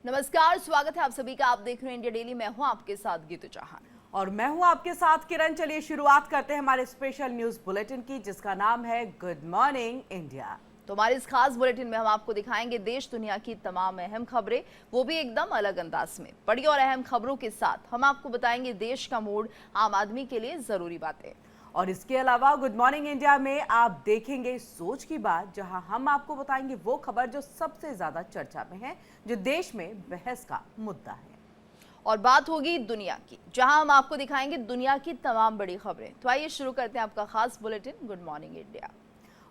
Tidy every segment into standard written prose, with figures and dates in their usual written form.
नमस्कार, स्वागत है आप सभी का। आप देख रहे हैं इंडिया डेली। मैं हूं आपके साथ गीतू चौहान और मैं हूं आपके साथ किरण। चलिए शुरुआत करते हैं हमारे स्पेशल न्यूज बुलेटिन की, जिसका नाम है गुड मॉर्निंग इंडिया। तो हमारे इस खास बुलेटिन में हम आपको दिखाएंगे देश दुनिया की तमाम अहम खबरें, वो भी एकदम अलग अंदाज में। बड़ी और अहम खबरों के साथ हम आपको बताएंगे देश का मूड, आम आदमी के लिए जरूरी बातें। और इसके अलावा गुड मॉर्निंग इंडिया में आप देखेंगे सोच की बात, जहां हम आपको बताएंगे वो खबर जो सबसे ज्यादा चर्चा में है, जो देश में बहस का मुद्दा है। और बात होगी दुनिया की, जहां हम आपको दिखाएंगे दुनिया की तमाम बड़ी खबरें। तो आइए शुरू करते हैं आपका खास बुलेटिन गुड मॉर्निंग इंडिया।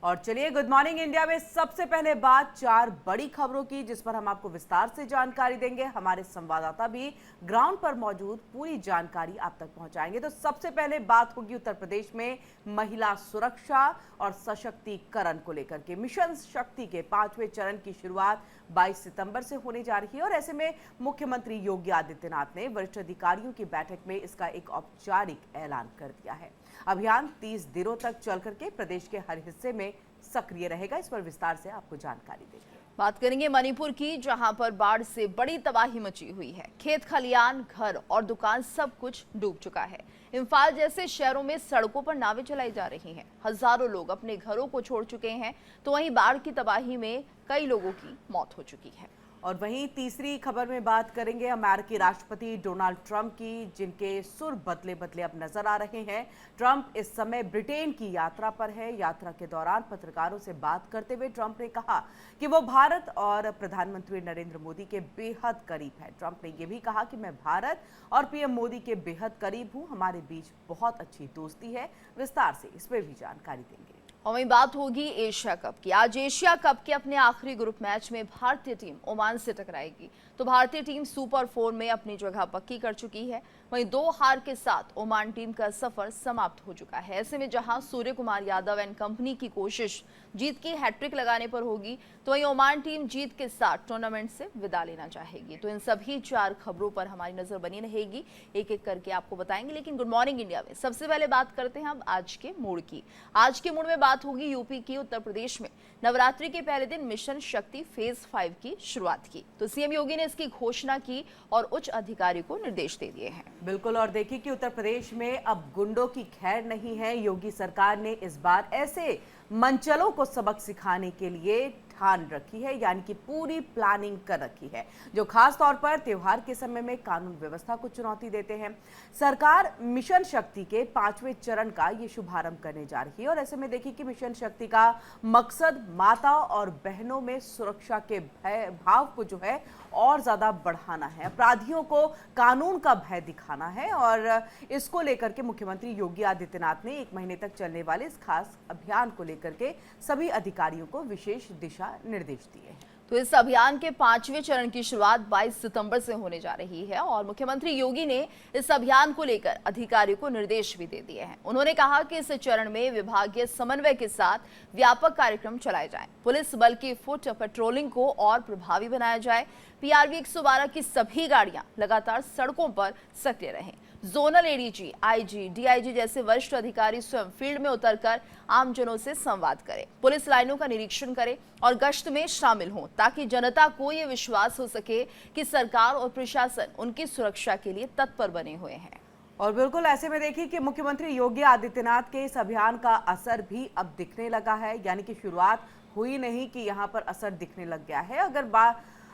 और चलिए गुड मॉर्निंग इंडिया में सबसे पहले बात 4 बड़ी खबरों की, जिस पर हम आपको विस्तार से जानकारी देंगे। हमारे संवाददाता भी ग्राउंड पर मौजूद पूरी जानकारी आप तक पहुंचाएंगे। तो सबसे पहले बात होगी उत्तर प्रदेश में महिला सुरक्षा और सशक्तिकरण को लेकर के। मिशन शक्ति के 5वें चरण की शुरुआत 22 सितंबर से होने जा रही है और ऐसे में मुख्यमंत्री योगी आदित्यनाथ ने वरिष्ठ अधिकारियों की बैठक में इसका एक औपचारिक ऐलान कर दिया है। अभियान 30 दिनों तक चल करके प्रदेश के हर हिस्से में सक्रिय रहेगा। इस पर विस्तार से आपको जानकारी देंगे। बात करेंगे मणिपुर की, जहां पर बाढ़ से बड़ी तबाही मची हुई है। खेत खलियान, घर और दुकान सब कुछ डूब चुका है। इम्फाल जैसे शहरों में सड़कों पर नावें चलाई जा रही हैं। हजारों लोग अपने घरों को छोड़ चुके हैं, तो वहीं बाढ़ की तबाही में कई लोगों की मौत हो चुकी है। और वहीं तीसरी खबर में बात करेंगे अमेरिकी राष्ट्रपति डोनाल्ड ट्रंप की, जिनके सुर बदले बदले अब नजर आ रहे हैं। ट्रंप इस समय ब्रिटेन की यात्रा पर है। यात्रा के दौरान पत्रकारों से बात करते हुए ट्रंप ने कहा कि वो भारत और प्रधानमंत्री नरेंद्र मोदी के बेहद करीब है। ट्रंप ने यह भी कहा कि मैं भारत और पीएम मोदी के बेहद करीब हूं, हमारे बीच बहुत अच्छी दोस्ती है। विस्तार से इस पर भी जानकारी देंगे। और वहीं बात होगी एशिया कप की। आज एशिया कप के अपने आखिरी ग्रुप मैच में भारतीय टीम ओमान से टकराएगी। तो भारतीय टीम सुपर 4 में अपनी जगह पक्की कर चुकी है। वहीं 2 हार के साथ ओमान टीम का सफर समाप्त हो चुका है। ऐसे में जहां सूर्य कुमार यादव एंड कंपनी की कोशिश जीत की हैट्रिक लगाने पर होगी, तो वहीं ओमान टीम जीत के साथ टूर्नामेंट से विदा लेना चाहेगी। तो इन सभी 4 खबरों पर हमारी नजर बनी रहेगी, एक एक करके आपको बताएंगे। लेकिन गुड मॉर्निंग इंडिया में सबसे पहले बात करते हैं अब आज के मूड की। आज के मूड में बात होगी यूपी की। उत्तर प्रदेश में नवरात्रि के पहले दिन मिशन शक्ति फेज 5 की शुरुआत की। तो सीएम योगी ने इसकी घोषणा की और उच्च अधिकारी को निर्देश दे दिए हैं। बिल्कुल, और देखिए कि उत्तर प्रदेश में अब गुंडों की खैर नहीं है। योगी सरकार ने इस बार ऐसे मंचलों को सबक सिखाने के लिए ठान रखी है, यानी कि पूरी प्लानिंग कर रखी है, जो खास तौर पर त्योहार के समय में कानून व्यवस्था को चुनौती देते हैं। सरकार मिशन शक्ति के 5वें चरण का ये शुभारंभ करने जा रही है और ऐसे में देखिए कि मिशन शक्ति का मकसद माता और बहनों में सुरक्षा के भय भाव को जो है और ज्यादा बढ़ाना है, अपराधियों को कानून का भय दिखाना है। और इसको लेकर के मुख्यमंत्री योगी आदित्यनाथ ने 1 महीने तक चलने वाले इस खास अभियान को लेकर के सभी अधिकारियों को विशेष दिशा निर्देश दिए हैं। तो इस अभियान के 5वें चरण की शुरुआत 22 सितंबर से होने जा रही है और मुख्यमंत्री योगी ने इस अभियान को लेकर अधिकारियों को निर्देश भी दे दिए हैं। उन्होंने कहा कि इस चरण में विभागीय समन्वय के साथ व्यापक कार्यक्रम चलाए जाएं। पुलिस बल की फुट पेट्रोलिंग को और प्रभावी बनाया जाए। पीआरवी 112 की सभी गाड़ियां लगातार सड़कों पर सक्रिय रहें। जोनल एडीजी, आईजी, डीआईजी जैसे वरिष्ठ अधिकारी स्वयं फील्ड में उतरकर आमजनों से संवाद करें, पुलिस लाइनों का निरीक्षण करें और गश्त में शामिल हों, ताकि जनता को ये विश्वास हो सके कि सरकार और प्रशासन उनकी सुरक्षा के लिए तत्पर बने हुए हैं। और बिल्कुल ऐसे में देखिए कि मुख्यमंत्री योगी आदित्यनाथ के इस अभियान का असर भी अब दिखने लगा है, यानी कि शुरुआत हुई नहीं कि यहाँ पर असर दिखने लग गया है।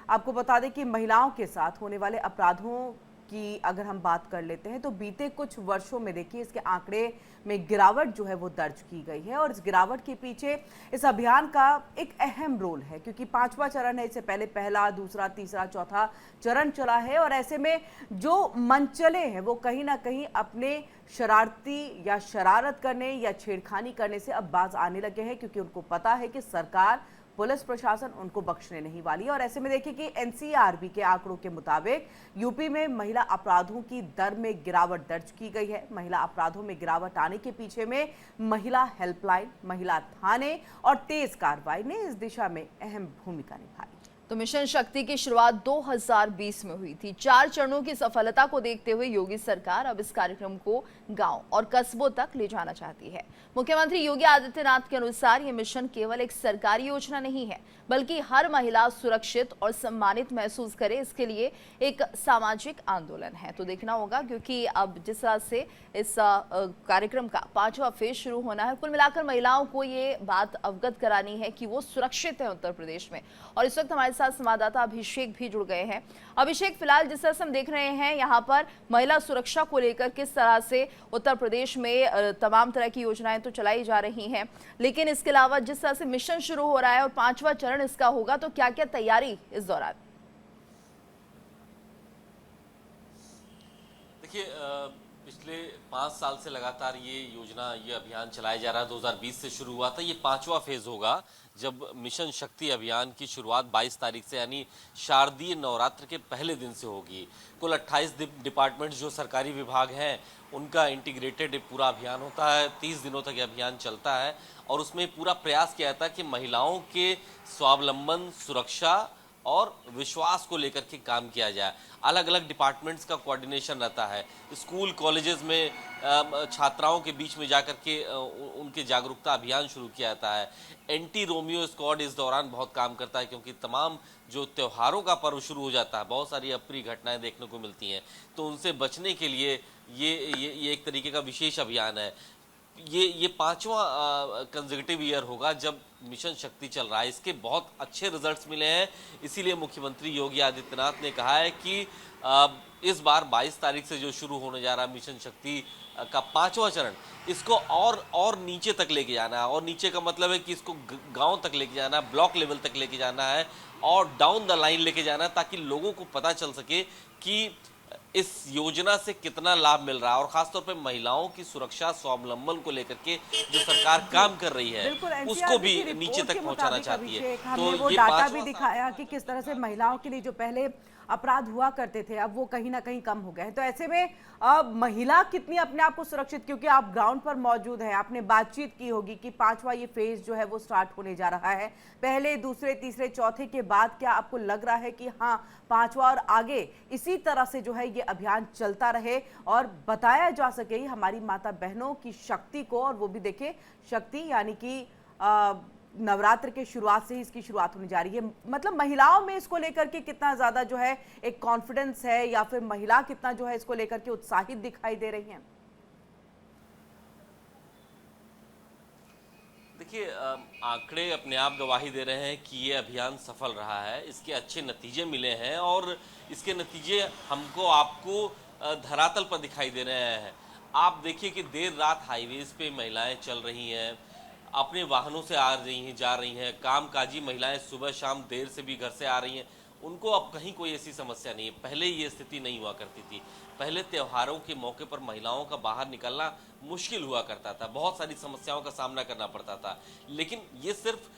आपको बता दें कि महिलाओं के साथ होने वाले अपराधों की अगर हम बात कर लेते हैं, तो बीते कुछ वर्षों में देखिए इसके आंकड़े में गिरावट जो है वो दर्ज की गई है और इस गिरावट के पीछे इस अभियान का एक अहम रोल है, क्योंकि 5वां चरण है। इससे पहले पहला, दूसरा, तीसरा, चौथा चरण चला है और ऐसे में जो मंचले हैं वो कहीं ना कहीं अपने शरारती या शरारत करने या छेड़खानी करने से अब बाज आने लगे हैं, क्योंकि उनको पता है कि सरकार, पुलिस प्रशासन उनको बख्शने नहीं वाली। और ऐसे में देखिए कि एनसीआरबी के आंकड़ों के मुताबिक यूपी में महिला अपराधों की दर में गिरावट दर्ज की गई है। महिला अपराधों में गिरावट आने के पीछे में महिला हेल्पलाइन, महिला थाने और तेज कार्रवाई ने इस दिशा में अहम भूमिका निभाई। तो मिशन शक्ति की शुरुआत 2020 में हुई थी। 4 चरणों की सफलता को देखते हुए योगी सरकार अब इस कार्यक्रम को गांव और कस्बों तक ले जाना चाहती है। मुख्यमंत्री योगी आदित्यनाथ के अनुसार ये मिशन केवल एक सरकारी योजना नहीं है, बल्कि हर महिला सुरक्षित और सम्मानित महसूस करे, इसके लिए एक सामाजिक आंदोलन है। तो देखना होगा, क्योंकि अब जिस तरह से इस कार्यक्रम का 5वां फेज शुरू होना है, कुल मिलाकर महिलाओं को ये बात अवगत करानी है कि वो सुरक्षित है उत्तर प्रदेश में। और इस वक्त हमारे साथ संवाददाता अभिषेक भी जुड़ गए हैं। अभिषेक, फिलहाल जिस तरह से हम देख रहे हैं यहाँ पर महिला सुरक्षा को लेकर किस तरह से उत्तर प्रदेश में तमाम तरह की योजनाएं तो चलाई जा रही हैं, लेकिन इसके अलावा जिस तरह से मिशन शुरू हो रहा है और 5वां चरण इसका होगा, तो क्या क्या तैयारी इस दौरान? देखिए, पिछले 5 साल से लगातार ये योजना, ये अभियान चलाया जा रहा है। 2020 से शुरू हुआ था। ये 5वां फेज होगा, जब मिशन शक्ति अभियान की शुरुआत 22 तारीख से, यानी शारदीय नवरात्र के पहले दिन से होगी। कुल 28 डिपार्टमेंट्स जो सरकारी विभाग हैं, उनका इंटीग्रेटेड पूरा अभियान होता है। 30 दिनों तक ये अभियान चलता है और उसमें पूरा प्रयास किया जाता है कि महिलाओं के स्वावलंबन, सुरक्षा और विश्वास को लेकर के काम किया जाए। अलग अलग डिपार्टमेंट्स का कोऑर्डिनेशन रहता है। स्कूल कॉलेजेस में छात्राओं के बीच में जाकर के उनके जागरूकता अभियान शुरू किया जाता है। एंटी रोमियो स्क्वाड इस दौरान बहुत काम करता है, क्योंकि तमाम जो त्योहारों का पर्व शुरू हो जाता है, बहुत सारी अप्रिय घटनाएं देखने को मिलती हैं, तो उनसे बचने के लिए ये एक तरीके का विशेष अभियान है। ये 5वां कंसेक्यूटिव ईयर होगा जब मिशन शक्ति चल रहा है। इसके बहुत अच्छे रिजल्ट्स मिले हैं, इसीलिए मुख्यमंत्री योगी आदित्यनाथ ने कहा है कि इस बार 22 तारीख से जो शुरू होने जा रहा है मिशन शक्ति का 5वां चरण, इसको और नीचे तक लेके जाना है। और नीचे का मतलब है कि इसको गांव तक लेके जाना है, ब्लॉक लेवल तक लेके जाना है और डाउन द लाइन लेके जाना है, ताकि लोगों को पता चल सके कि इस योजना से कितना लाभ मिल रहा है। और खासतौर पे महिलाओं की सुरक्षा, स्वावलंबन को लेकर के जो सरकार काम कर रही है, उसको भी नीचे तक पहुंचाना चाहती है। तो वो डाटा भी दिखाया कि किस तरह से महिलाओं के लिए जो पहले अपराध हुआ करते थे, अब वो कहीं ना कहीं कम हो गए हैं। तो ऐसे में महिला कितनी अपने आप को सुरक्षित, क्योंकि आप ग्राउंड पर मौजूद हैं, आपने बातचीत की होगी कि 5वां ये फेज जो है वो स्टार्ट होने जा रहा है। पहले, दूसरे, तीसरे, चौथे के बाद क्या आपको लग रहा है कि हाँ, 5वां और आगे इसी तरह से जो है ये अभियान चलता रहे और बताया जा सके हमारी माता बहनों की शक्ति को, और वो भी देखे शक्ति यानी कि नवरात्र के शुरुआत से ही इसकी शुरुआत होने जा रही है। मतलब महिलाओं में इसको लेकर के कितना ज्यादा जो है एक कॉन्फिडेंस है, या फिर महिला कितना जो है इसको लेकर के उत्साहित दिखाई दे रही हैं? देखिए, आंकड़े अपने आप गवाही दे रहे हैं कि ये अभियान सफल रहा है। इसके अच्छे नतीजे मिले हैं और इसके नतीजे हमको, आपको धरातल पर दिखाई दे रहे हैं। आप देखिए कि देर रात हाईवेज पे महिलाएं चल रही हैं, अपने वाहनों से आ रही हैं, जा रही हैं। कामकाजी महिलाएं सुबह शाम देर से भी घर से आ रही हैं, उनको अब कहीं कोई ऐसी समस्या नहीं है। पहले ये स्थिति नहीं हुआ करती थी। पहले त्योहारों के मौके पर महिलाओं का बाहर निकलना मुश्किल हुआ करता था, बहुत सारी समस्याओं का सामना करना पड़ता था। लेकिन ये सिर्फ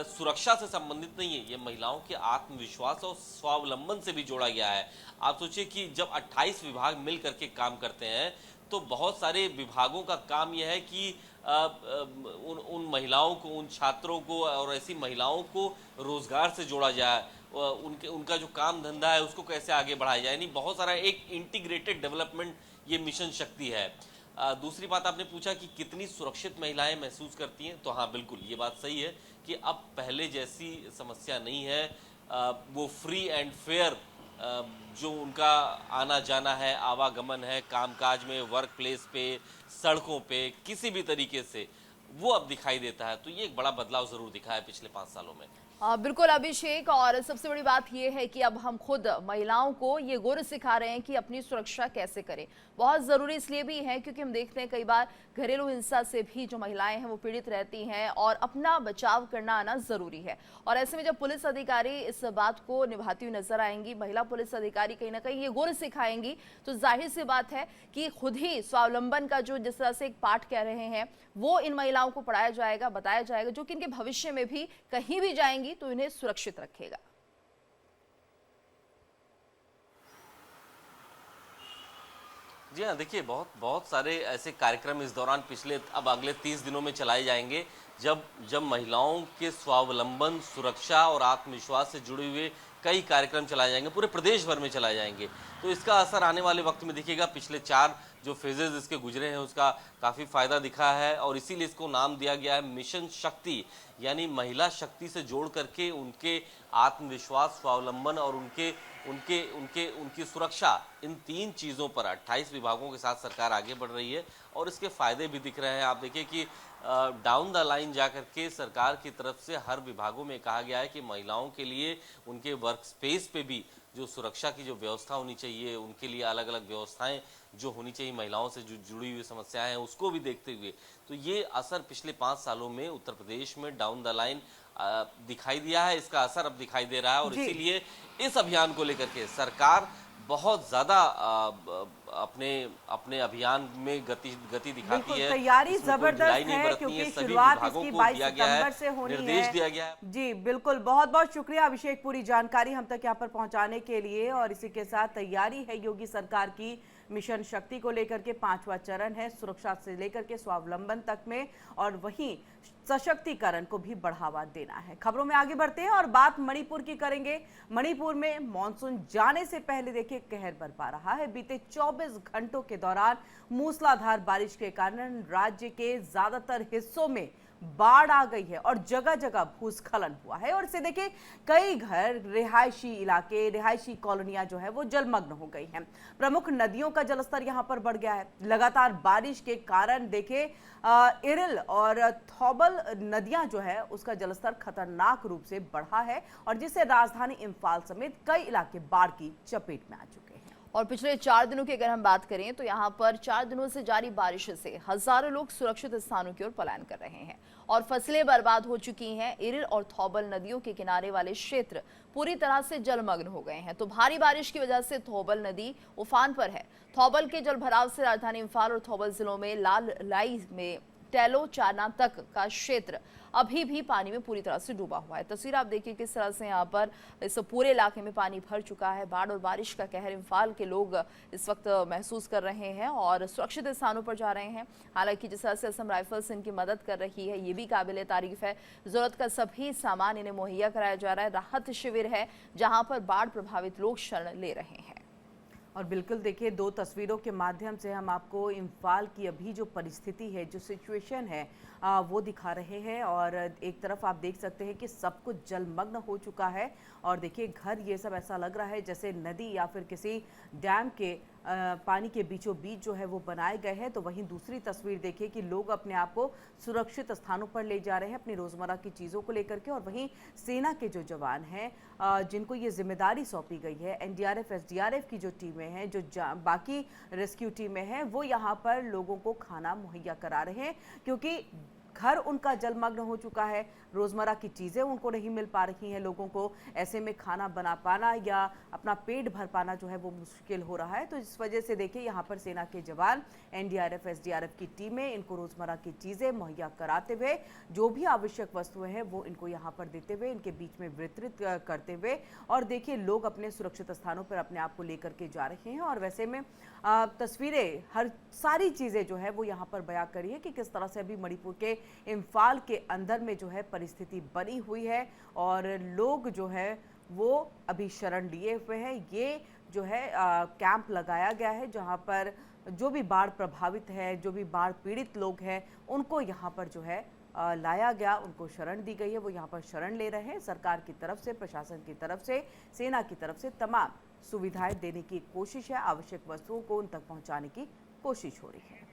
सुरक्षा से संबंधित नहीं है, ये महिलाओं के आत्मविश्वास और स्वावलंबन से भी जोड़ा गया है। आप सोचिए कि जब 28 विभाग मिल करके काम करते हैं, तो बहुत सारे विभागों का काम यह है कि उन महिलाओं को, उन छात्रों को और ऐसी महिलाओं को रोजगार से जोड़ा जाए, उनका जो काम धंधा है उसको कैसे आगे बढ़ाया जाए। यानी बहुत सारा एक इंटीग्रेटेड डेवलपमेंट ये मिशन शक्ति है। दूसरी बात, आपने पूछा कि कितनी सुरक्षित महिलाएं महसूस करती हैं, तो हाँ, बिल्कुल ये बात सही है कि अब पहले जैसी समस्या नहीं है। वो फ्री एंड फेयर जो उनका आना जाना है, आवागमन है, कामकाज में, वर्क प्लेस पे, सड़कों पे, किसी भी तरीके से, वो अब दिखाई देता है। तो ये एक बड़ा बदलाव जरूर दिखा है पिछले 5 सालों में। बिल्कुल अभिषेक, और सबसे बड़ी बात यह है कि अब हम खुद महिलाओं को ये गुर सिखा रहे हैं कि अपनी सुरक्षा कैसे करें। बहुत ज़रूरी इसलिए भी है क्योंकि हम देखते हैं कई बार घरेलू हिंसा से भी जो महिलाएं हैं वो पीड़ित रहती हैं, और अपना बचाव करना आना ज़रूरी है। और ऐसे में जब पुलिस अधिकारी इस बात को निभाती हुई नजर आएंगी, महिला पुलिस अधिकारी कहीं ना कहीं ये गुर सिखाएंगी, तो जाहिर सी बात है कि खुद ही स्वावलंबन का जो जिस तरह से एक पाठ कह रहे हैं, वो इन महिलाओं को पढ़ाया जाएगा, बताया जाएगा, जो कि इनके भविष्य में भी कहीं भी जाएंगी तो इन्हें सुरक्षित रखेगा। जी हाँ, देखिए बहुत सारे ऐसे कार्यक्रम इस दौरान अब अगले 30 दिनों में चलाए जाएंगे, जब जब महिलाओं के स्वावलंबन, सुरक्षा और आत्मविश्वास से जुड़े हुए कई कार्यक्रम चलाए जाएंगे, पूरे प्रदेश भर में चलाए जाएंगे, तो इसका असर आने वाले वक्त में दिखेगा। पिछले 4 जो फेजेज इसके गुजरे हैं उसका काफ़ी फायदा दिखा है और इसीलिए इसको नाम दिया गया है मिशन शक्ति, यानी महिला शक्ति से जोड़ करके उनके आत्मविश्वास, स्वावलंबन और उनकी सुरक्षा, इन 3 चीज़ों पर 28 विभागों के साथ सरकार आगे बढ़ रही है और इसके फायदे भी दिख रहे हैं। आप देखिए कि डाउन द लाइन जाकर के सरकार की तरफ से हर विभागों में कहा गया है कि महिलाओं के लिए उनके वर्क स्पेस पे भी जो सुरक्षा की जो व्यवस्था होनी चाहिए, उनके लिए अलग अलग व्यवस्थाएं जो होनी चाहिए, महिलाओं से जो जुड़ी हुई समस्याएं हैं उसको भी देखते हुए, तो ये असर पिछले 5 सालों में उत्तर प्रदेश में डाउन द लाइन दिखाई दिया है। इसका असर अब दिखाई दे रहा है और इसीलिए इस अभियान को लेकर के सरकार बहुत ज्यादा अपने अभियान में गति दिखाती है। तैयारी जबरदस्त है क्योंकि शुरुआत इसकी 22 सितंबर से होनी है। निर्देश दिया गया है। जी बिल्कुल, बहुत बहुत शुक्रिया अभिषेक पूरी जानकारी हम तक यहाँ पर पहुंचाने के लिए। और इसी के साथ तैयारी है योगी सरकार की मिशन शक्ति को लेकर के, 5वां चरण है सुरक्षा से लेकर के स्वावलंबन तक में, और वहीं सशक्तिकरण को भी बढ़ावा देना है। खबरों में आगे बढ़ते हैं और बात मणिपुर की करेंगे। मणिपुर में मॉनसून जाने से पहले देखिए कहर बरपा रहा है। बीते 24 घंटों के दौरान मूसलाधार बारिश के कारण राज्य के ज्यादातर हिस्सों में बाढ़ आ गई है और जगह जगह भूस्खलन हुआ है। और इसे देखिए कई घर, रिहायशी इलाके, रिहायशी कॉलोनियां जो है वो जलमग्न हो गई हैं। प्रमुख नदियों का जलस्तर यहां पर बढ़ गया है। लगातार बारिश के कारण देखिए इरिल और थौबल नदियां जो है उसका जलस्तर खतरनाक रूप से बढ़ा है और जिससे राजधानी इम्फाल समेत कई इलाके बाढ़ की चपेट में आ चुके हैं। और पिछले 4 दिनों की अगर हम बात करें तो यहाँ पर 4 दिनों से जारी बारिश से हजारों लोग सुरक्षित स्थानों की ओर पलायन कर रहे हैं और फसलें बर्बाद हो चुकी हैं। इरिल और थौबल नदियों के किनारे वाले क्षेत्र पूरी तरह से जलमग्न हो गए हैं। तो भारी बारिश की वजह से थौबल नदी उफान पर है। थौबल के जलभराव से राजधानी इम्फाल और थौबल जिलों में लाल लाई में टेलो चाना तक का क्षेत्र अभी भी पानी में पूरी तरह से डूबा हुआ है। तस्वीर आप देखिए किस तरह से यहाँ पर इस पूरे इलाके में पानी भर चुका है। बाढ़ और बारिश का कहर इम्फाल के लोग इस वक्त महसूस कर रहे हैं और सुरक्षित स्थानों पर जा रहे हैं। हालांकि जिस तरह से असम राइफल्स इनकी मदद कर रही है ये भी काबिले तारीफ है। जरूरत का सभी सामान इन्हें मुहैया कराया जा रहा है। राहत शिविर है जहाँ पर बाढ़ प्रभावित लोग शरण ले रहे हैं। और बिल्कुल देखिए 2 तस्वीरों के माध्यम से हम आपको इम्फाल की अभी जो परिस्थिति है, जो सिचुएशन है वो दिखा रहे हैं। और एक तरफ आप देख सकते हैं कि सब कुछ जलमग्न हो चुका है और देखिए घर ये सब ऐसा लग रहा है जैसे नदी या फिर किसी डैम के पानी के बीचों बीच जो है वो बनाए गए हैं। तो वहीं दूसरी तस्वीर देखिए कि लोग अपने आप को सुरक्षित स्थानों पर ले जा रहे हैं अपनी रोजमर्रा की चीज़ों को लेकर के। और वहीं सेना के जो जवान हैं जिनको ये जिम्मेदारी सौंपी गई है, एनडीआरएफ एसडीआरएफ की जो टीमें हैं, जो बाकी रेस्क्यू टीमें हैं, वो यहाँ पर लोगों को खाना मुहैया करा रहे हैं क्योंकि घर उनका जलमग्न हो चुका है। रोजमर्रा की चीजें उनको नहीं मिल पा रही हैं लोगों को। ऐसे में खाना बना पाना या अपना पेट भर पाना जो है वो मुश्किल हो रहा है। तो इस वजह से देखिए यहाँ पर सेना के जवान, एनडीआरएफ एसडीआरएफ की टीमें इनको रोजमर्रा की चीजें मुहैया कराते हुए, जो भी आवश्यक वस्तुएं हैं वो इनको यहाँ पर देते हुए, इनके बीच में वितरित करते हुए, और देखिए लोग अपने सुरक्षित स्थानों पर अपने आप को लेकर के जा रहे हैं। और वैसे में तस्वीरें, हर सारी चीजें जो है वो यहाँ पर बयां करी है कि किस तरह से अभी मणिपुर के इम्फाल के अंदर में जो है परिस्थिति बनी हुई है और लोग जो है वो अभी शरण लिए हुए हैं। ये जो है कैंप लगाया गया है जहां पर जो भी बाढ़ प्रभावित है, जो भी बाढ़ पीड़ित लोग हैं, उनको यहाँ पर जो है लाया गया, उनको शरण दी गई है। वो यहाँ पर शरण ले रहे हैं। सरकार की तरफ से, प्रशासन की तरफ से, सेना की तरफ से तमाम सुविधाएं देने की कोशिश है। आवश्यक वस्तुओं को उन तक पहुंचाने की कोशिश हो रही है।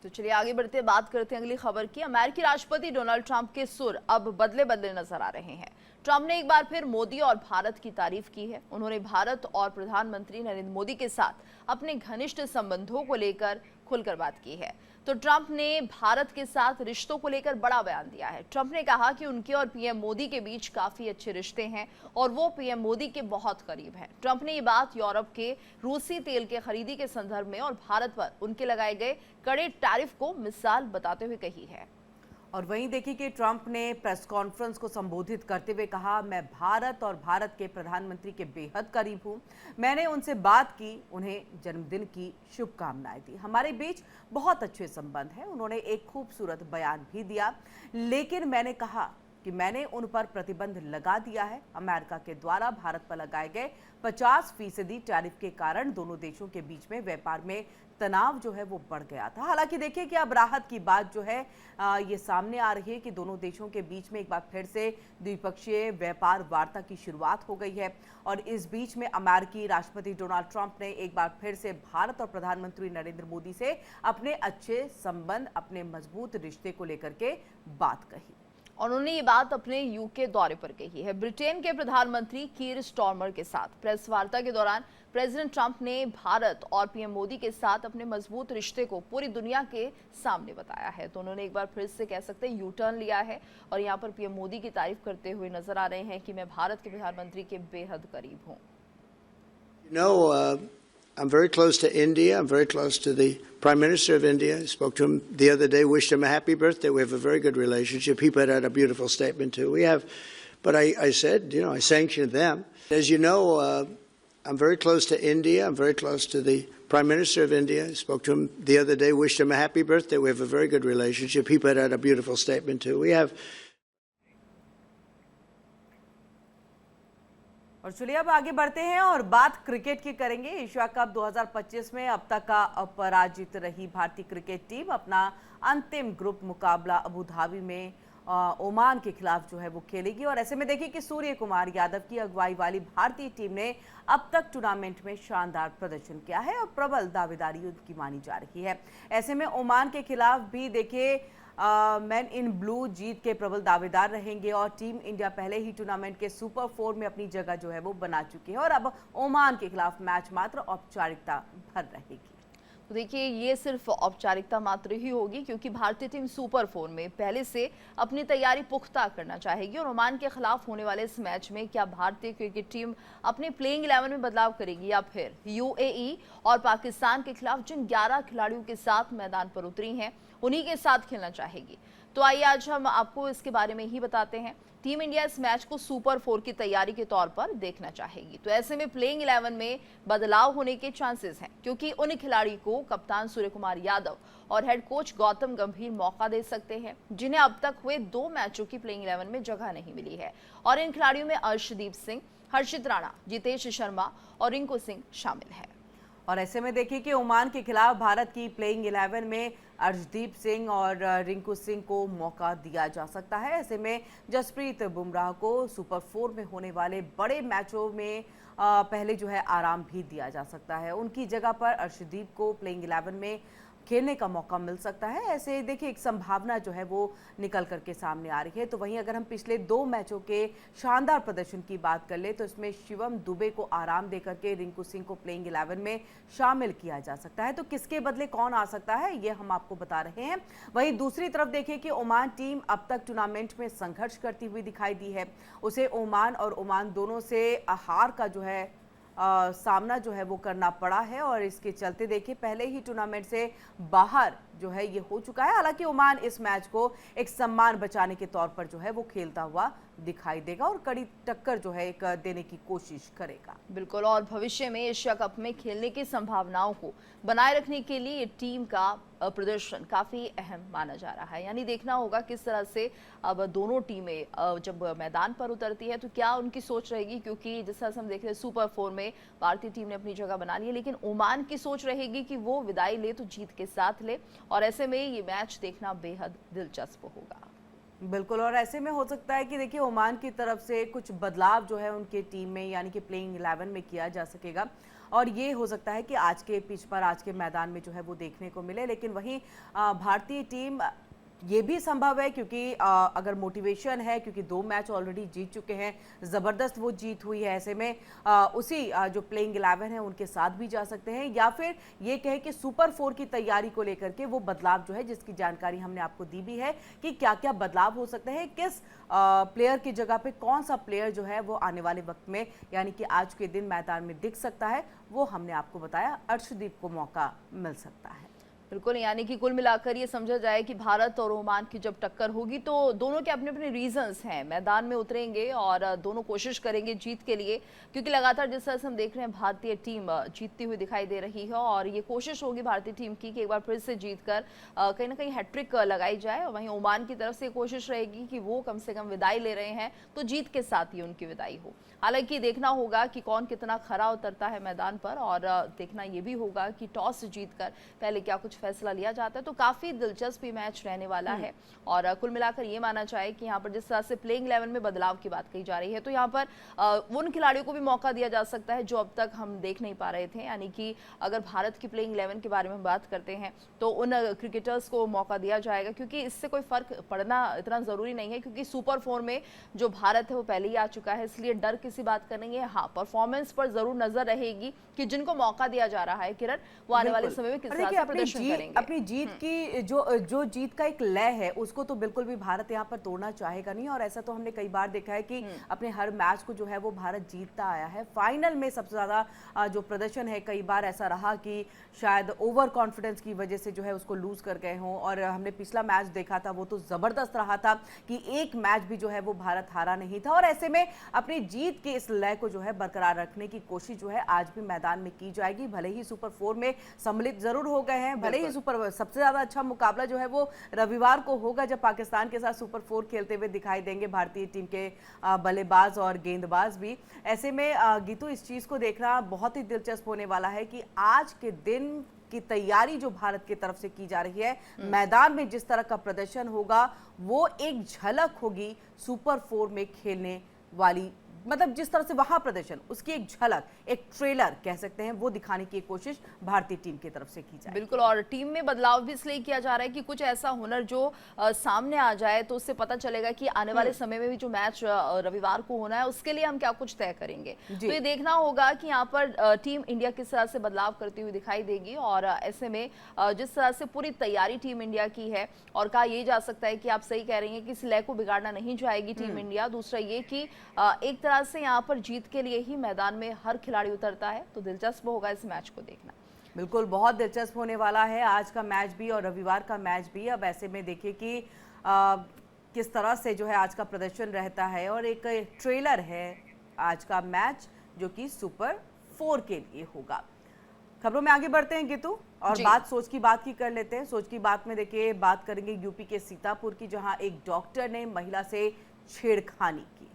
तो चलिए आगे बढ़ते बात करते हैं अगली खबर की। अमेरिकी राष्ट्रपति डोनाल्ड ट्रंप के सुर अब बदले बदले नजर आ रहे हैं। ट्रंप ने एक बार फिर मोदी और भारत की तारीफ की है। उन्होंने भारत और प्रधानमंत्री नरेंद्र मोदी के साथ अपने घनिष्ठ संबंधों को लेकर खुलकर बात की है। तो ट्रंप ने भारत के साथ रिश्तों को लेकर बड़ा बयान दिया है। ट्रंप ने कहा कि उनके और पीएम मोदी के बीच काफी अच्छे रिश्ते हैं और वो पीएम मोदी के बहुत करीब हैं। ट्रंप ने ये बात यूरोप के रूसी तेल के खरीदी के संदर्भ में और भारत पर उनके लगाए गए कड़े टैरिफ को मिसाल बताते हुए कही है। और वहीं देखिए कि ट्रंप ने प्रेस कॉन्फ्रेंस को संबोधित करते हुए कहा, मैं भारत और भारत के प्रधानमंत्री के बेहद करीब हूं। मैंने उनसे बात की, उन्हें जन्मदिन की शुभकामनाएं दी। हमारे बीच बहुत अच्छे संबंध हैं। उन्होंने एक खूबसूरत बयान भी दिया, लेकिन मैंने कहा कि मैंने उन पर प्रतिबंध लगा दिया है। अमेरिका के द्वारा भारत पर लगाए गए 50% टैरिफ के कारण दोनों देशों के बीच में व्यापार में तनाव जो है वो बढ़ गया था। हालांकि देखिए कि अब राहत की बात जो है ये सामने आ रही है कि दोनों देशों के बीच में एक बार फिर से द्विपक्षीय व्यापार वार्ता की शुरुआत हो गई है। और इस बीच में अमेरिकी राष्ट्रपति डोनाल्ड ट्रंप ने एक बार फिर से भारत और प्रधानमंत्री नरेंद्र मोदी से अपने अच्छे संबंध, अपने मजबूत रिश्ते को लेकर के बात कही। और उन्होंने ये बात अपने यूके दौरे पर कही है। ब्रिटेन के प्रधानमंत्री कीर स्टारमर के साथ प्रेस वार्ता के दौरान प्रेसिडेंट ट्रंप ने भारत और पीएम मोदी के साथ अपने मजबूत रिश्ते को पूरी दुनिया के सामने बताया है। तो उन्होंने एक बार फिर से कह सकते हैं यू टर्न लिया है और यहाँ पर पीएम मोदी की तारीफ करते हुए नजर आ रहे हैं कि मैं भारत के प्रधानमंत्री के बेहद करीब हूँ। I'm very close to India. I'm very close to the Prime Minister of India. I spoke to him the other day, wished him a happy birthday. We have a very good relationship. He put out a beautiful statement too. But I said, I sanctioned them. As you know, I'm very close to India. I'm very close to the Prime Minister of India. I spoke to him the other day, wished him a happy birthday. We have a very good relationship. He put out a beautiful statement too. और चलिए अब आगे बढ़ते हैं और बात cricket की करेंगे। एशिया कप 2025 में अब तक का अपराजित रही भारतीय क्रिकेट टीम अपना अंतिम ग्रुप मुकाबला अबू धाबी में ओमान के खिलाफ जो है वो खेलेगी। और ऐसे में देखिए कि सूर्य कुमार यादव की अगुवाई वाली भारतीय टीम ने अब तक टूर्नामेंट में शानदार प्रदर्शन किया है और प्रबल दावेदारी उनकी मानी जा रही है। ऐसे में ओमान के खिलाफ भी देखिए मैन इन ब्लू जीत के प्रबल दावेदार रहेंगे और टीम इंडिया पहले ही टूर्नामेंट के सुपर 4 में अपनी जगह जो है वो बना चुकी है और अब ओमान के खिलाफ मैच मात्र औपचारिकता भर रहेगी। तो देखिए ये सिर्फ औपचारिकता मात्र ही होगी क्योंकि भारतीय टीम सुपर 4 में पहले से अपनी तैयारी पुख्ता करना चाहेगी। और ओमान के खिलाफ होने वाले इस मैच में क्या भारतीय क्रिकेट टीम अपने प्लेइंग 11 में बदलाव करेगी या फिर यूएई और पाकिस्तान के खिलाफ जिन 11 खिलाड़ियों के साथ मैदान पर उतरी हैं उन्हीं के साथ खेलना चाहेगी। तो आइए आज हम आपको इसके बारे में ही बताते हैं। टीम इंडिया इस मैच को सुपर 4 की तैयारी के तौर पर देखना चाहेगी। तो ऐसे में प्लेइंग 11 में बदलाव होने के चांसेस हैं क्योंकि उन खिलाड़ी को कप्तान सूर्य कुमार यादव और हेड कोच गौतम गंभीर मौका दे सकते हैं जिन्हें अब तक हुए 2 मैचों की प्लेइंग 11 में जगह नहीं मिली है। और इन खिलाड़ियों में अर्शदीप सिंह, हर्षित राणा, जितेश शर्मा और रिंकू सिंह शामिल है। और ऐसे में देखिए कि ओमान के खिलाफ भारत की प्लेइंग 11 में अर्शदीप सिंह और रिंकू सिंह को मौका दिया जा सकता है। ऐसे में जसप्रीत बुमराह को सुपर 4 में होने वाले बड़े मैचों में पहले जो है आराम भी दिया जा सकता है। उनकी जगह पर अर्शदीप को प्लेइंग 11 में खेलने का मौका मिल सकता है। ऐसे देखिए एक संभावना जो है वो निकल करके सामने आ रही है। तो वहीं अगर हम पिछले 2 मैचों के शानदार प्रदर्शन की बात कर ले तो इसमें शिवम दुबे को आराम देकर के रिंकू सिंह को प्लेइंग 11 में शामिल किया जा सकता है। तो किसके बदले कौन आ सकता है ये हम आपको बता रहे हैं। वहीं दूसरी तरफ देखिए कि ओमान टीम अब तक टूर्नामेंट में संघर्ष करती हुई दिखाई दी है। उसे ओमान और ओमान दोनों से हार का जो है सामना जो है वो करना पड़ा है और इसके चलते देखिए पहले ही टूर्नामेंट से बाहर जो है ये हो चुका है। हालांकि ओमान इस मैच को एक सम्मान बचाने के तौर पर जो है वो खेलता हुआ दिखाई देगा और कड़ी टक्कर जो है एक देने की कोशिश करेगा। बिल्कुल। और भविष्य में एशिया कप में खेलने की संभावनाओं को बनाए रखने के लिए टीम का प्रदर्शन काफी अहम माना जा रहा है। यानी देखना होगा किस तरह से अब दोनों टीमें जब मैदान पर उतरती है तो क्या उनकी सोच रहेगी, क्योंकि जिस तरह से हम देख रहे हैं सुपर 4 में भारतीय टीम ने अपनी जगह बना ली है, लेकिन ओमान की सोच रहेगी कि वो विदाई ले तो जीत के साथ ले और ऐसे में ये मैच देखना बेहद दिलचस्प होगा। बिल्कुल। और ऐसे में हो सकता है कि देखिए ओमान की तरफ से कुछ बदलाव जो है उनके टीम में यानी कि प्लेइंग 11 में किया जा सकेगा और ये हो सकता है कि आज के पिच पर आज के मैदान में जो है वो देखने को मिले। लेकिन वहीं भारतीय टीम ये भी संभव है क्योंकि अगर मोटिवेशन है, क्योंकि 2 मैच ऑलरेडी जीत चुके हैं, ज़बरदस्त वो जीत हुई है, ऐसे में उसी जो प्लेइंग 11 है उनके साथ भी जा सकते हैं या फिर ये कहे कि सुपर 4 की तैयारी को लेकर के वो बदलाव जो है जिसकी जानकारी हमने आपको दी भी है कि क्या क्या बदलाव हो सकते हैं, किस प्लेयर की जगह पे कौन सा प्लेयर जो है वो आने वाले वक्त में यानी कि आज के दिन मैदान में दिख सकता है, वो हमने आपको बताया। अर्शदीप को मौका मिल सकता है। बिल्कुल, यानी कि कुल मिलाकर ये समझा जाए कि भारत और ओमान की जब टक्कर होगी तो दोनों के अपने अपने रीजंस हैं, मैदान में उतरेंगे और दोनों कोशिश करेंगे जीत के लिए, क्योंकि लगातार जिस तरह से हम देख रहे हैं भारतीय टीम जीतती हुई दिखाई दे रही है और ये कोशिश होगी भारतीय टीम की कि एक बार फिर से जीतकर कहीं ना कहीं हैट्रिक लगाई जाए। और वहीं ओमान की तरफ से कोशिश रहेगी कि वो कम से कम विदाई ले रहे हैं तो जीत के साथ ही उनकी विदाई हो। हालांकि देखना होगा कि कौन कितना खरा उतरता है मैदान पर, और देखना ये भी होगा कि टॉस जीतकर पहले क्या कुछ फैसला लिया जाता है। तो काफी दिलचस्प मैच रहने वाला है और कुल मिलाकर ये माना जाए कि यहाँ पर जिस तरह से प्लेइंग 11 में बदलाव की बात कही जा रही है तो यहाँ पर उन खिलाड़ियों को भी मौका दिया जा सकता है जो अब तक हम देख नहीं पा रहे थे। यानी कि अगर भारत की प्लेइंग 11 के बारे में बात करते हैं तो उन क्रिकेटर्स को मौका दिया जाएगा, क्योंकि इससे कोई फर्क पड़ना इतना जरूरी नहीं है, क्योंकि सुपर 4 में जो भारत है वो पहले ही आ चुका है, इसलिए डर किसी बात का नहीं है। हाँ, परफॉर्मेंस पर जरूर नजर रहेगी कि जिनको मौका दिया जा रहा है किरण, वो आने वाले समय में किस तरह से प्रदर्शन करेंगे। अपनी जीत की जो जीत का एक लय है उसको तो बिल्कुल भी भारत यहाँ पर तोड़ना चाहेगा नहीं, और ऐसा तो हमने कई बार देखा है कि अपने हर मैच को जो है वो भारत जीतता आया है। फाइनल में सबसे ज्यादा जो प्रदर्शन है कई बार ऐसा रहा कि शायद ओवर कॉन्फिडेंस की वजह से जो है उसको लूज कर गए हों, और हमने पिछला मैच देखा था वो तो जबरदस्त रहा था कि एक मैच भी जो है वो भारत हारा नहीं था। और ऐसे में अपनी जीत के इस लय को जो है बरकरार रखने की कोशिश जो है आज भी मैदान में की जाएगी। भले ही सुपर 4 में सम्मिलित जरूर हो गए हैं, भले ही सुपर सबसे ज्यादा अच्छा मुकाबला जो है वो रविवार को होगा जब पाकिस्तान के साथ सुपर 4 खेलते हुए दिखाई देंगे भारतीय टीम के बल्लेबाज और गेंदबाज भी। ऐसे में गीतू इस चीज को देखना बहुत ही दिलचस्प होने वाला है कि आज के दिन की तैयारी जो भारत की तरफ से की जा रही है, मैदान में जिस तरह का प्रदर्शन होगा वो एक झलक होगी सुपर 4 में खेलने वाली, मतलब जिस तरह से वहां प्रदर्शन, उसकी एक झलक, एक ट्रेलर कह सकते हैं, वो दिखाने की कोशिश भारतीय टीम की तरफ से की जाए। बिल्कुल, और टीम में बदलाव भी इसलिए किया जा रहा है कि कुछ ऐसा हुनर जो सामने आ जाए तो उससे पता चलेगा कि आने वाले समय में भी जो मैच रविवार को होना है उसके लिए हम क्या कुछ तय करेंगे। तो ये देखना होगा कि यहाँ पर टीम इंडिया किस तरह से बदलाव करती हुई दिखाई देगी, और ऐसे में जिस तरह से पूरी तैयारी टीम इंडिया की है, और कहा यह जा सकता है कि आप सही कह रही हैं कि इस लय को बिगाड़ना नहीं चाहेगी टीम इंडिया। दूसरा ये कि एक तरह से यहाँ पर जीत के लिए ही मैदान में हर खिलाड़ी उतरता है, तो दिलचस्प होगा इस मैच को देखना। बिल्कुल, बहुत दिलचस्प होने वाला है आज का मैच भी और रविवार का मैच भी। अब ऐसे में देखिए कि किस तरह से जो है आज का प्रदर्शन रहता है, और एक ट्रेलर है आज का मैच जो कि सुपर 4 के लिए होगा। खबरों में आगे बढ़ते हैं गीतू, और बात सोच की बात की कर लेते हैं। सोच की बात में देखिए बात करेंगे यूपी के सीतापुर की, जहां एक डॉक्टर ने महिला से छेड़खानी की।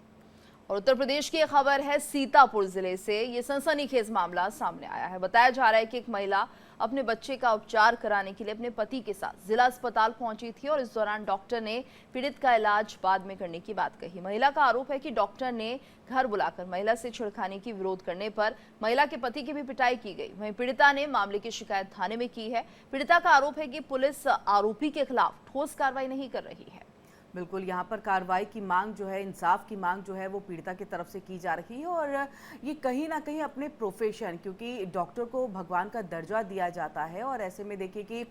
और उत्तर प्रदेश की खबर है सीतापुर जिले से। ये सनसनीखेज मामला सामने आया है। बताया जा रहा है कि एक महिला अपने बच्चे का उपचार कराने के लिए अपने पति के साथ जिला अस्पताल पहुंची थी, और इस दौरान डॉक्टर ने पीड़ित का इलाज बाद में करने की बात कही। महिला का आरोप है कि डॉक्टर ने घर बुलाकर महिला से छेड़खानी की विरोध करने पर महिला के पति की भी पिटाई की गई। वहीं पीड़िता ने मामले की शिकायत थाने में की है। पीड़िता का आरोप है कि पुलिस आरोपी के खिलाफ ठोस कार्रवाई नहीं कर रही है। बिल्कुल, यहाँ पर कार्रवाई की मांग जो है, इंसाफ की मांग जो है वो पीड़िता की तरफ से की जा रही है, और ये कहीं ना कहीं अपने प्रोफेशन, क्योंकि डॉक्टर को भगवान का दर्जा दिया जाता है, और ऐसे में देखिए कि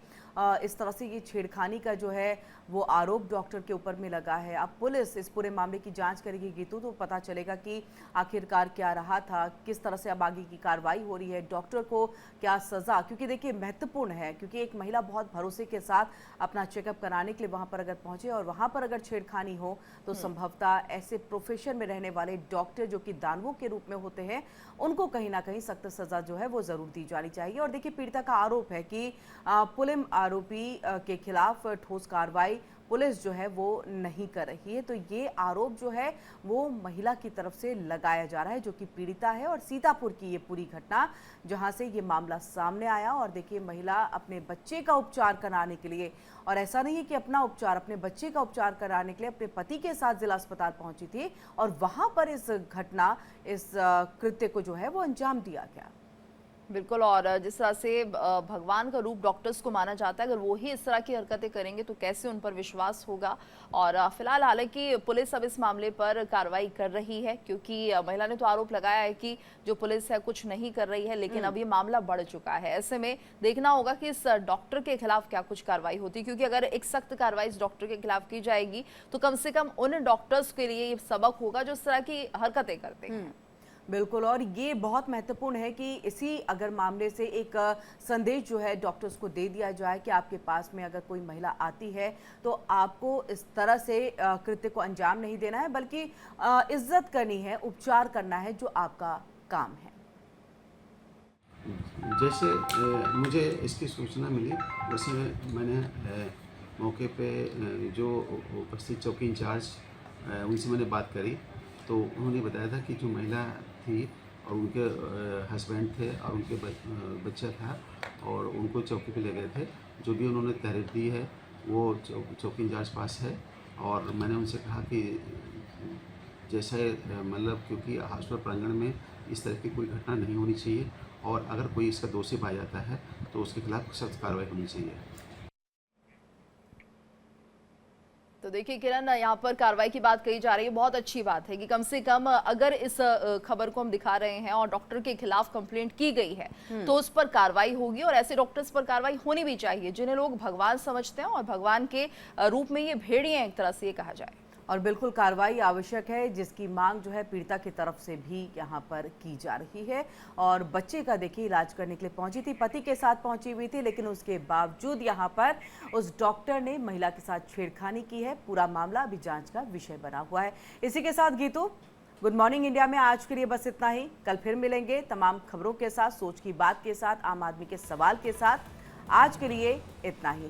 इस तरह से ये छेड़खानी का जो है वो आरोप डॉक्टर के ऊपर में लगा है। अब पुलिस इस पूरे मामले की जांच करेगी गीतू, तो पता चलेगा कि आखिरकार क्या रहा था, किस तरह से अब आगे की कार्रवाई हो रही है, डॉक्टर को क्या सजा, क्योंकि देखिए महत्वपूर्ण है, क्योंकि एक महिला बहुत भरोसे के साथ अपना चेकअप कराने के लिए वहां पर अगर पहुंचे और वहां पर अगर छेड़खानी हो तो संभवतः ऐसे प्रोफेशन में रहने वाले डॉक्टर जो कि दानवों के रूप में होते हैं, उनको कहीं ना कहीं सख्त सजा जो है वो जरूर दी जानी चाहिए। और देखिए पीड़िता का आरोप है कि पुलिस आरोपी के खिलाफ ठोस कार्रवाई पुलिस जो है वो नहीं कर रही है। तो ये आरोप जो है वो महिला की तरफ से लगाया जा रहा है जो कि पीड़िता है, और सीतापुर की ये पूरी घटना जहां से ये मामला सामने आया। और देखिए महिला अपने बच्चे का उपचार कराने के लिए, और ऐसा नहीं है कि अपना उपचार, अपने बच्चे का उपचार कराने के लिए अपने पति के साथ जिला अस्पताल पहुंची थी, और वहां पर इस घटना, इस कृत्य को जो है वो अंजाम दिया गया। बिल्कुल, और जिस तरह से भगवान का रूप डॉक्टर्स को माना जाता है, अगर वो ही इस तरह की हरकतें करेंगे तो कैसे उन पर विश्वास होगा। और फिलहाल हालांकि पुलिस अब इस मामले पर कार्रवाई कर रही है, क्योंकि महिला ने तो आरोप लगाया है कि जो पुलिस है कुछ नहीं कर रही है, लेकिन अब ये मामला बढ़ चुका है। ऐसे में देखना होगा कि इस डॉक्टर के खिलाफ क्या कुछ कार्रवाई होती है, क्योंकि अगर एक सख्त कार्रवाई इस डॉक्टर के खिलाफ की जाएगी तो कम से कम उन डॉक्टर्स के लिए ये सबक होगा जो इस तरह की हरकतें करते हैं। बिल्कुल, और ये बहुत महत्वपूर्ण है कि इसी अगर मामले से एक संदेश जो है डॉक्टर्स को दे दिया जाए कि आपके पास में अगर कोई महिला आती है तो आपको इस तरह से कृत्य को अंजाम नहीं देना है, बल्कि इज्जत करनी है, उपचार करना है, जो आपका काम है। जैसे मुझे इसकी सूचना मिली, वैसे मैंने मौके पे जो उपस्थित चौकी इंचार्ज उनसे मैंने बात करी, तो उन्होंने बताया था कि जो महिला थी और उनके हस्बैंड थे और उनके बच्चा था और उनको चौकी पे ले गए थे। जो भी उन्होंने तहरीर दी है वो चौकी इंचार्ज पास है, और मैंने उनसे कहा कि जैसे मतलब क्योंकि हॉस्पिटल प्रांगण में इस तरह की कोई घटना नहीं होनी चाहिए, और अगर कोई इसका दोषी पाया जाता है तो उसके खिलाफ सख्त कार्रवाई होनी चाहिए। तो देखिए किरण, यहाँ पर कार्रवाई की बात कही जा रही है, बहुत अच्छी बात है कि कम से कम अगर इस खबर को हम दिखा रहे हैं और डॉक्टर के खिलाफ कंप्लेंट की गई है तो उस पर कार्रवाई होगी, और ऐसे डॉक्टर्स पर कार्रवाई होनी भी चाहिए जिन्हें लोग भगवान समझते हैं और भगवान के रूप में ये भेड़िए हैं, एक तरह से ये कहा जाए। और बिल्कुल कार्रवाई आवश्यक है, जिसकी मांग जो है पीड़िता की तरफ से भी यहाँ पर की जा रही है। और बच्चे का देखिए इलाज करने के लिए पहुंची थी, पति के साथ पहुंची हुई थी, लेकिन उसके बावजूद यहाँ पर उस डॉक्टर ने महिला के साथ छेड़खानी की है। पूरा मामला अभी जांच का विषय बना हुआ है। इसी के साथ गीतू, गुड मॉर्निंग इंडिया में आज के लिए बस इतना ही। कल फिर मिलेंगे तमाम खबरों के साथ, सोच की बात के साथ, आम आदमी के सवाल के साथ। आज के लिए इतना ही।